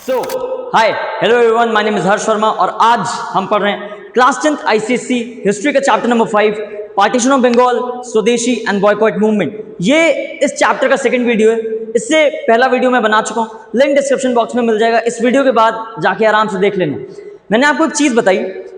So hi hello everyone, my name is Harsh Sharma और आज हम पढ़ रहे हैं क्लास 10th आईसीएसई हिस्ट्री का chapter number 5 partition of Bengal, Swadeshi and boycott movement. ये इस चैप्टर का सेकंड वीडियो है। इससे पहला वीडियो मैं बना चुका हूँ, लिंक डिस्क्रिप्शन बॉक्स में मिल जाएगा। इस वीडियो के बाद जाके आराम से देख लेना। मैंने आपको एक चीज़ बताई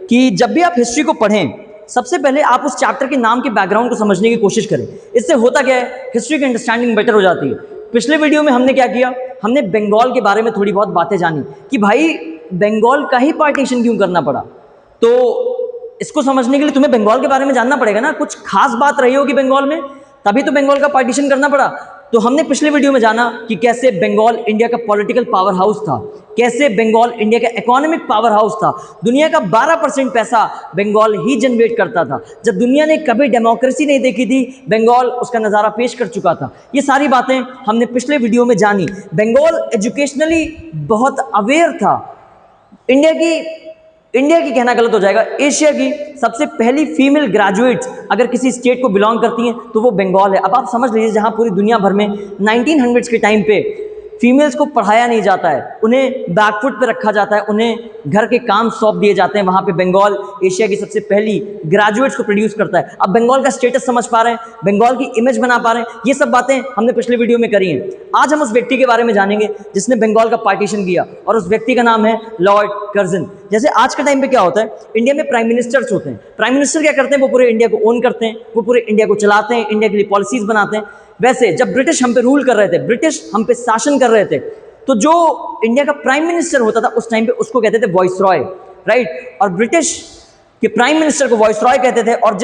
कि जब भी आप हिस्ट्री को पढ़ें सबसे पहले आप उस चैप्टर के नाम के बैकग्राउंड को समझने की कोशिश करें। इससे होता क्या है, हिस्ट्री की अंडरस्टैंडिंग बेटर हो जाती है। पिछले वीडियो में हमने क्या किया, हमने बंगाल के बारे में थोड़ी बहुत बातें जानी कि भाई बंगाल का ही पार्टीशन क्यों करना पड़ा। तो इसको समझने के लिए तुम्हें बंगाल के बारे में जानना पड़ेगा ना, कुछ खास बात रही होगी बंगाल में, तभी तो बंगाल का पार्टीशन करना पड़ा। तो हमने पिछले वीडियो में जाना कि कैसे बंगाल इंडिया का पॉलिटिकल पावर हाउस था, कैसे बंगाल इंडिया का इकोनॉमिक पावर हाउस था। दुनिया का 12% पैसा बंगाल ही जनरेट करता था। जब दुनिया ने कभी डेमोक्रेसी नहीं देखी थी, बंगाल उसका नज़ारा पेश कर चुका था। ये सारी बातें हमने पिछले वीडियो में जानी। बंगाल एजुकेशनली बहुत अवेयर था। इंडिया की कहना गलत हो जाएगा, एशिया की सबसे पहली फीमेल ग्रेजुएट्स अगर किसी स्टेट को बिलोंग करती हैं तो वो बंगाल है। अब आप समझ लीजिए, जहाँ पूरी दुनिया भर में 1900s के टाइम पे फीमेल्स को पढ़ाया नहीं जाता है, उन्हें बैकफुट पे रखा जाता है, उन्हें घर के काम सौंप दिए जाते हैं, वहाँ पे बंगाल एशिया की सबसे पहली ग्रेजुएट्स को प्रोड्यूस करता है। अब बंगाल का स्टेटस समझ पा रहे हैं, बंगाल की इमेज बना पा रहे हैं। ये सब बातें हमने पिछले वीडियो में करी हैं। आज हम उस व्यक्ति के बारे में जानेंगे जिसने बंगाल का पार्टीशन किया, और उस व्यक्ति का नाम है लॉर्ड कर्जन। जैसे आज के टाइम पे क्या होता है, इंडिया में प्राइम मिनिस्टर्स होते हैं। प्राइम मिनिस्टर क्या करते हैं, वो पूरे इंडिया को ओन करते हैं, वो पूरे इंडिया को चलाते हैं, इंडिया के लिए पॉलिसीज बनाते हैं। वैसे जब ब्रिटिश हम पे रूल कर रहे थे, ब्रिटिश हम पे शासन कर रहे थे, तो जो इंडिया का प्राइम मिनिस्टर होता था उस टाइम पे उसको कहते थे वॉइस रॉय, राइट। और ब्रिटिश के प्राइम मिनिस्टर को वॉइस रॉय कहते थे। और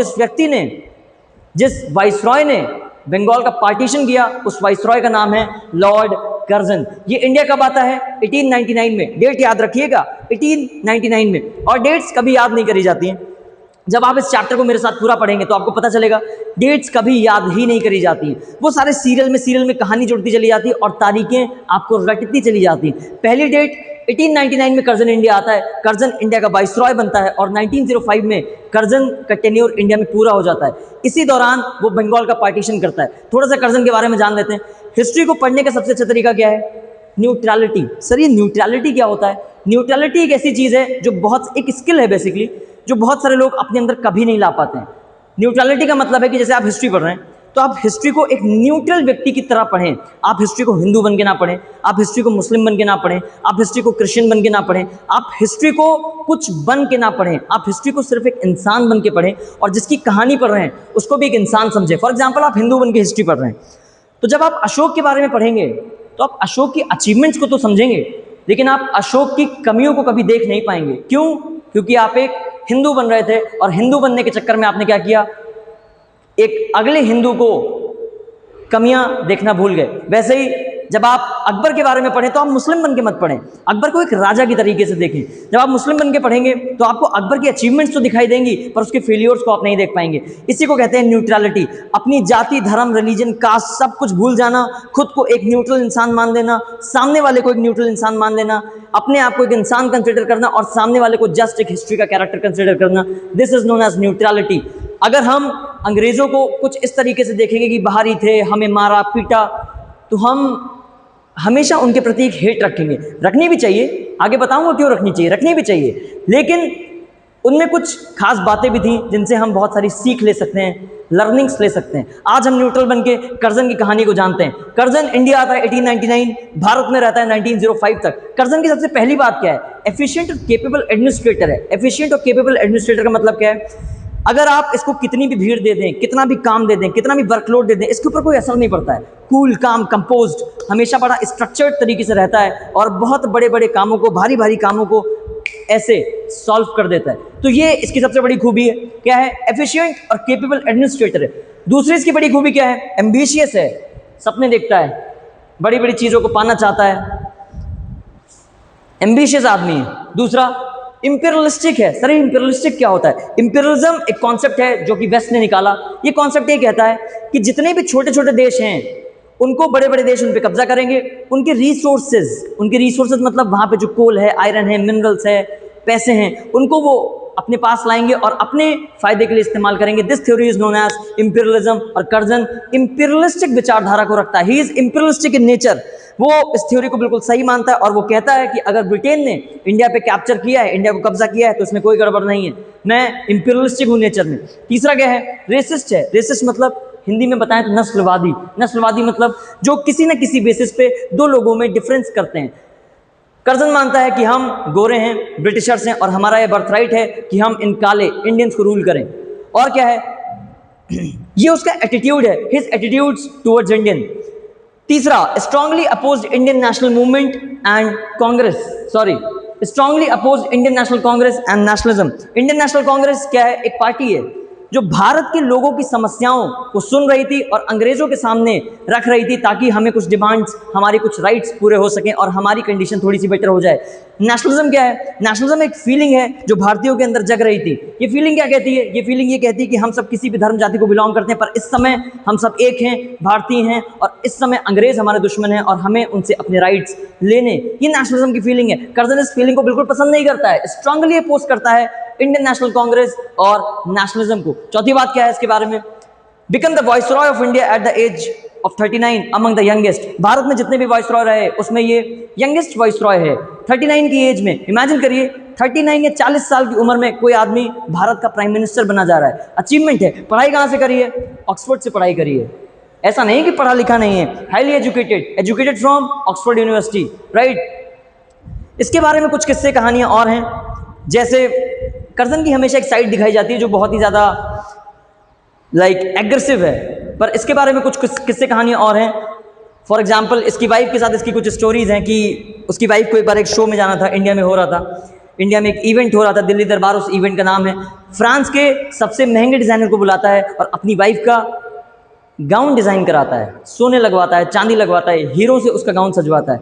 जिस वाइस रॉय ने बंगाल का पार्टीशन किया, उस वाइस रॉय का नाम है लॉर्ड कर्जन। ये इंडिया कब आता है, 1899 में। डेट याद रखिएगा, 1899 में। और डेट्स कभी याद नहीं करी जाती हैं। जब आप इस चैप्टर को मेरे साथ पूरा पढ़ेंगे तो आपको पता चलेगा डेट्स कभी याद ही नहीं करी जाती हैं। वो सारे सीरियल में कहानी जुड़ती चली जाती है और तारीखें आपको रटती चली जाती हैं। पहली डेट 1899 में कर्जन इंडिया आता है, कर्जन इंडिया का वाइसरॉय बनता है, और 1905 में कर्जन का टेन्योर इंडिया में पूरा हो जाता है। इसी दौरान वो बंगाल का पार्टीशन करता है। थोड़ा सा कर्जन के बारे में जान लेते हैं। हिस्ट्री को पढ़ने का सबसे अच्छा तरीका क्या है, न्यूट्रलिटी। सर ये न्यूट्रलिटी क्या होता है? न्यूट्रलिटी एक ऐसी चीज़ है जो एक स्किल है बेसिकली, जो बहुत सारे लोग अपने अंदर कभी नहीं ला पाते हैं। न्यूट्रलिटी का मतलब है कि जैसे आप हिस्ट्री पढ़ रहे हैं तो आप हिस्ट्री को एक न्यूट्रल व्यक्ति की तरह पढ़ें। आप हिस्ट्री को हिंदू बन के ना पढ़ें, आप हिस्ट्री को मुस्लिम बन के ना पढ़ें, आप हिस्ट्री को क्रिश्चियन बन के ना पढ़ें, आप हिस्ट्री को कुछ बन के ना पढ़ें। आप हिस्ट्री को सिर्फ एक इंसान बन के पढ़ें, और जिसकी कहानी पढ़ रहे हैं उसको भी एक इंसान समझें। फॉर एग्जाम्पल, आप हिंदू बन के हिस्ट्री पढ़ रहे हैं, तो जब आप अशोक के बारे में पढ़ेंगे तो आप अशोक की अचीवमेंट्स को तो समझेंगे, लेकिन आप अशोक की कमियों को कभी देख नहीं पाएंगे। क्यों? क्योंकि आप एक हिंदू बन रहे थे, और हिंदू बनने के चक्कर में आपने क्या किया, एक अगले हिंदू को कमियां देखना भूल गए। वैसे ही जब आप अकबर के बारे में पढ़ें तो आप मुस्लिम बन के मत पढ़ें, अकबर को एक राजा की तरीके से देखें। जब आप मुस्लिम बन के पढ़ेंगे तो आपको अकबर की अचीवमेंट्स तो दिखाई देंगी, पर उसके फेलियर्स को आप नहीं देख पाएंगे। इसी को कहते हैं न्यूट्रलिटी। अपनी जाति, धर्म, रिलीजन, कास्ट सब कुछ भूल जाना, खुद को एक न्यूट्रल इंसान मान लेना, सामने वाले को एक न्यूट्रल इंसान मान लेना, अपने आप को एक इंसान कंसिडर करना, और सामने वाले को जस्ट एक हिस्ट्री का कैरेक्टर कंसिडर करना। This is known as neutrality. अगर हम अंग्रेज़ों को कुछ इस तरीके से देखेंगे कि बाहरी थे, हमें मारा पीटा, तो हम हमेशा उनके प्रति एक हेट रखेंगे। रखनी भी चाहिए, आगे बताऊंगा क्यों रखनी चाहिए, रखनी भी चाहिए, लेकिन उनमें कुछ खास बातें भी थी जिनसे हम बहुत सारी सीख ले सकते हैं, लर्निंग्स ले सकते हैं। आज हम न्यूट्रल बन के कर्जन की कहानी को जानते हैं। कर्जन इंडिया आता है 1899, भारत में रहता है 1905 तक। कर्जन की सबसे पहली बात क्या है, एफिशिएंट और केपेबल एडमिनिस्ट्रेटर है। एफिशिएंट और केपेबल एडमिनिस्ट्रेटर का मतलब क्या है, अगर आप इसको कितनी भी भीड़ दे दें, कितना भी काम दे दें, कितना भी वर्कलोड दे दें, इसके ऊपर कोई असर नहीं पड़ता है। कूल, काम, कंपोज्ड, हमेशा बड़ा स्ट्रक्चर्ड तरीके से रहता है, और बहुत बड़े बड़े कामों को, भारी भारी कामों को ऐसे सॉल्व कर देता है। तो ये इसकी सबसे बड़ी खूबी है। क्या है? एफिशिएंट और केपेबल एडमिनिस्ट्रेटर है। दूसरी इसकी बड़ी खूबी क्या है? एम्बिशियस है, सपने देखता है, बड़ी बड़ी चीज़ों को पाना चाहता है, एम्बिशियस आदमी है। दूसरा, इंपीरियलिस्टिक है। सर इंपीरियलिस्टिक क्या होता है? इंपीरियलिज्म एक कॉन्सेप्ट है जो कि वेस्ट ने निकाला। ये कॉन्सेप्ट ये कहता है कि जितने भी छोटे छोटे देश हैं उनको बड़े बड़े देश उन पे कब्जा करेंगे। उनके रिसोर्सेज मतलब वहाँ पे जो कोल है, आयरन है, मिनरल्स है, पैसे हैं, उनको वो अपने पास लाएंगे और अपने फायदे के लिए इस्तेमाल करेंगे। This theory is known as imperialism. और कर्जन इंपीरियलिस्टिक विचारधारा को रखता है, he is imperialistic in nature. वो इस थ्योरी को बिल्कुल सही मानता है और वो कहता है कि अगर ब्रिटेन ने इंडिया पे कैप्चर किया है, इंडिया को कब्जा किया है, तो इसमें कोई गड़बड़ नहीं है, मैं इंपीरियलिस्टिक हूं नेचर में। तीसरा क्या है? रेसिस्ट है। रेसिस्ट मतलब हिंदी में बताएं तो नस्लवादी। नस्लवादी मतलब जो किसी न किसी बेसिस पे दो लोगों में डिफरेंस करते हैं। कर्जन मानता है कि हम गोरे हैं, ब्रिटिशर्स हैं और हमारा यह बर्थराइट है कि हम इन काले इंडियंस को रूल करें। और क्या है? ये उसका एटीट्यूड है, हिज एटीट्यूड्स टुवर्ड्स इंडियन। तीसरा, strongly opposed Indian national movement and Congress, strongly opposed Indian national Congress and nationalism. Indian national Congress क्या है? एक पार्टी है जो भारत के लोगों की समस्याओं को सुन रही थी और अंग्रेजों के सामने रख रही थी ताकि हमें कुछ डिमांड्स, हमारे कुछ राइट्स पूरे हो सकें और हमारी कंडीशन थोड़ी सी बेटर हो जाए। नेशनलिज्म क्या है? नेशनलिज्म एक फीलिंग है जो भारतीयों के अंदर जग रही थी। ये फीलिंग क्या कहती है? ये फीलिंग ये कहती है कि हम सब किसी भी धर्म जाति को बिलोंग करते हैं, पर इस समय हम सब एक हैं, भारतीय हैं, और इस समय अंग्रेज हमारे दुश्मन हैं और हमें उनसे अपने राइट्स लेने। ये नेशनलिज्म की फीलिंग है। कर्जन इस फीलिंग को बिल्कुल पसंद नहीं करता है, स्ट्रांगली अपोज करता है इंडियन नेशनल कांग्रेस और नेशनलिज्म को। चौथी बात क्या है इसके बारे में? Become the viceroy of India at the age of 39 among the youngest. भारत में जितने भी वाइसरॉय रहे उसमें ये यंगेस्ट वाइसरॉय है, 39 की एज में। इमेजिन करिए 39 या 40 साल की उम्र में कोई आदमी भारत का प्राइम मिनिस्टर बना जा रहा है। अचीवमेंट है। पढ़ाई कहाँ से करी है? ऑक्सफोर्ड से पढ़ाई करी है। ऐसा नहीं कि पढ़ा लिखा नहीं है, highly educated, educated from Oxford university, right. इसके बारे में कुछ किस्से कहानियां और हैं। जैसे कर्जन की हमेशा एक साइड दिखाई जाती है जो बहुत ही ज़्यादा एग्रेसिव है, पर इसके बारे में कुछ किस्से कहानियां और हैं। फॉर एग्जाम्पल, इसकी वाइफ के साथ इसकी कुछ स्टोरीज हैं कि उसकी वाइफ को एक बार एक शो में जाना था, इंडिया में हो रहा था, इंडिया में एक इवेंट हो रहा था, दिल्ली दरबार उस इवेंट का नाम है। फ्रांस के सबसे महंगे डिज़ाइनर को बुलाता है और अपनी वाइफ का गाउन डिज़ाइन कराता है, सोने लगवाता है, चांदी लगवाता है, हीरो से उसका गाउन सजवाता है।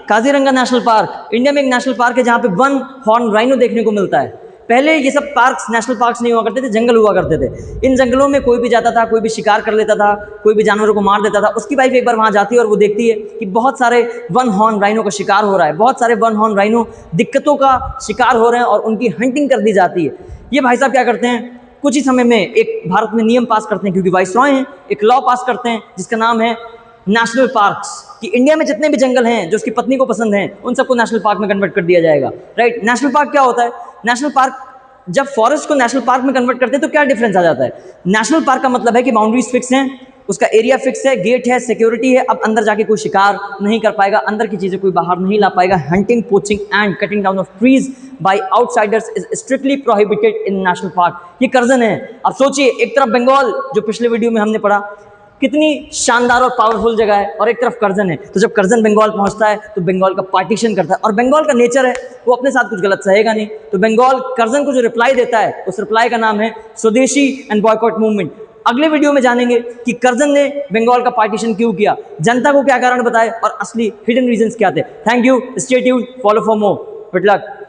काजीरंगा नेशनल पार्क, इंडिया में एक नेशनल पार्क है जहाँ पे 1 हॉर्न राइनो देखने को मिलता है। पहले ये सब पार्क्स नेशनल पार्क्स नहीं हुआ करते थे, जंगल हुआ करते थे। इन जंगलों में कोई भी जाता था, कोई भी शिकार कर लेता था, कोई भी जानवरों को मार देता था। उसकी वाइफ एक बार वहाँ जाती है और वो देखती है कि बहुत सारे 1 हॉर्न राइनो का शिकार हो रहा है, बहुत सारे 1 हॉर्न राइनो दिक्कतों का शिकार हो रहे हैं और उनकी हंटिंग कर दी जाती है। ये भाई साहब क्या करते हैं, कुछ ही समय में एक भारत में नियम पास करते हैं, क्योंकि वाइसरॉय हैं, एक लॉ पास करते हैं जिसका नाम है नेशनल पार्क्स, कि इंडिया में जितने भी जंगल हैं जो उसकी पत्नी को पसंद हैं उन सबको नेशनल पार्क में कन्वर्ट कर दिया जाएगा, राइट। नेशनल पार्क क्या होता है? नेशनल पार्क, जब फॉरेस्ट को नेशनल पार्क में कन्वर्ट करते हैं तो क्या डिफरेंस आ जाता है? नेशनल पार्क का मतलब है कि बाउंड्रीज फिक्स हैं, उसका एरिया फिक्स है, गेट है, सिक्योरिटी है, अब अंदर जाके कोई शिकार नहीं कर पाएगा, अंदर की चीज़ें कोई बाहर नहीं ला पाएगा। Hunting, poaching and cutting down of trees by outsiders is strictly prohibited in national park. ये कर्जन है। अब सोचिए, एक तरफ बंगाल जो पिछले वीडियो में हमने पढ़ा, कितनी शानदार और पावरफुल जगह है, और एक तरफ कर्जन है। तो जब कर्जन बंगाल पहुंचता है तो बंगाल का पार्टीशन करता है, और बंगाल का नेचर है वो अपने साथ कुछ गलत सहेगा नहीं, तो बंगाल कर्जन को जो रिप्लाई देता है उस रिप्लाई का नाम है स्वदेशी एंड बॉयकॉट मूवमेंट। अगले वीडियो में जानेंगे कि कर्जन ने बंगाल का पार्टीशन क्यों किया, जनता को क्या कारण बताए और असली हिडन रीजंस क्या थे। Thank you, stay tuned, follow for more, good luck.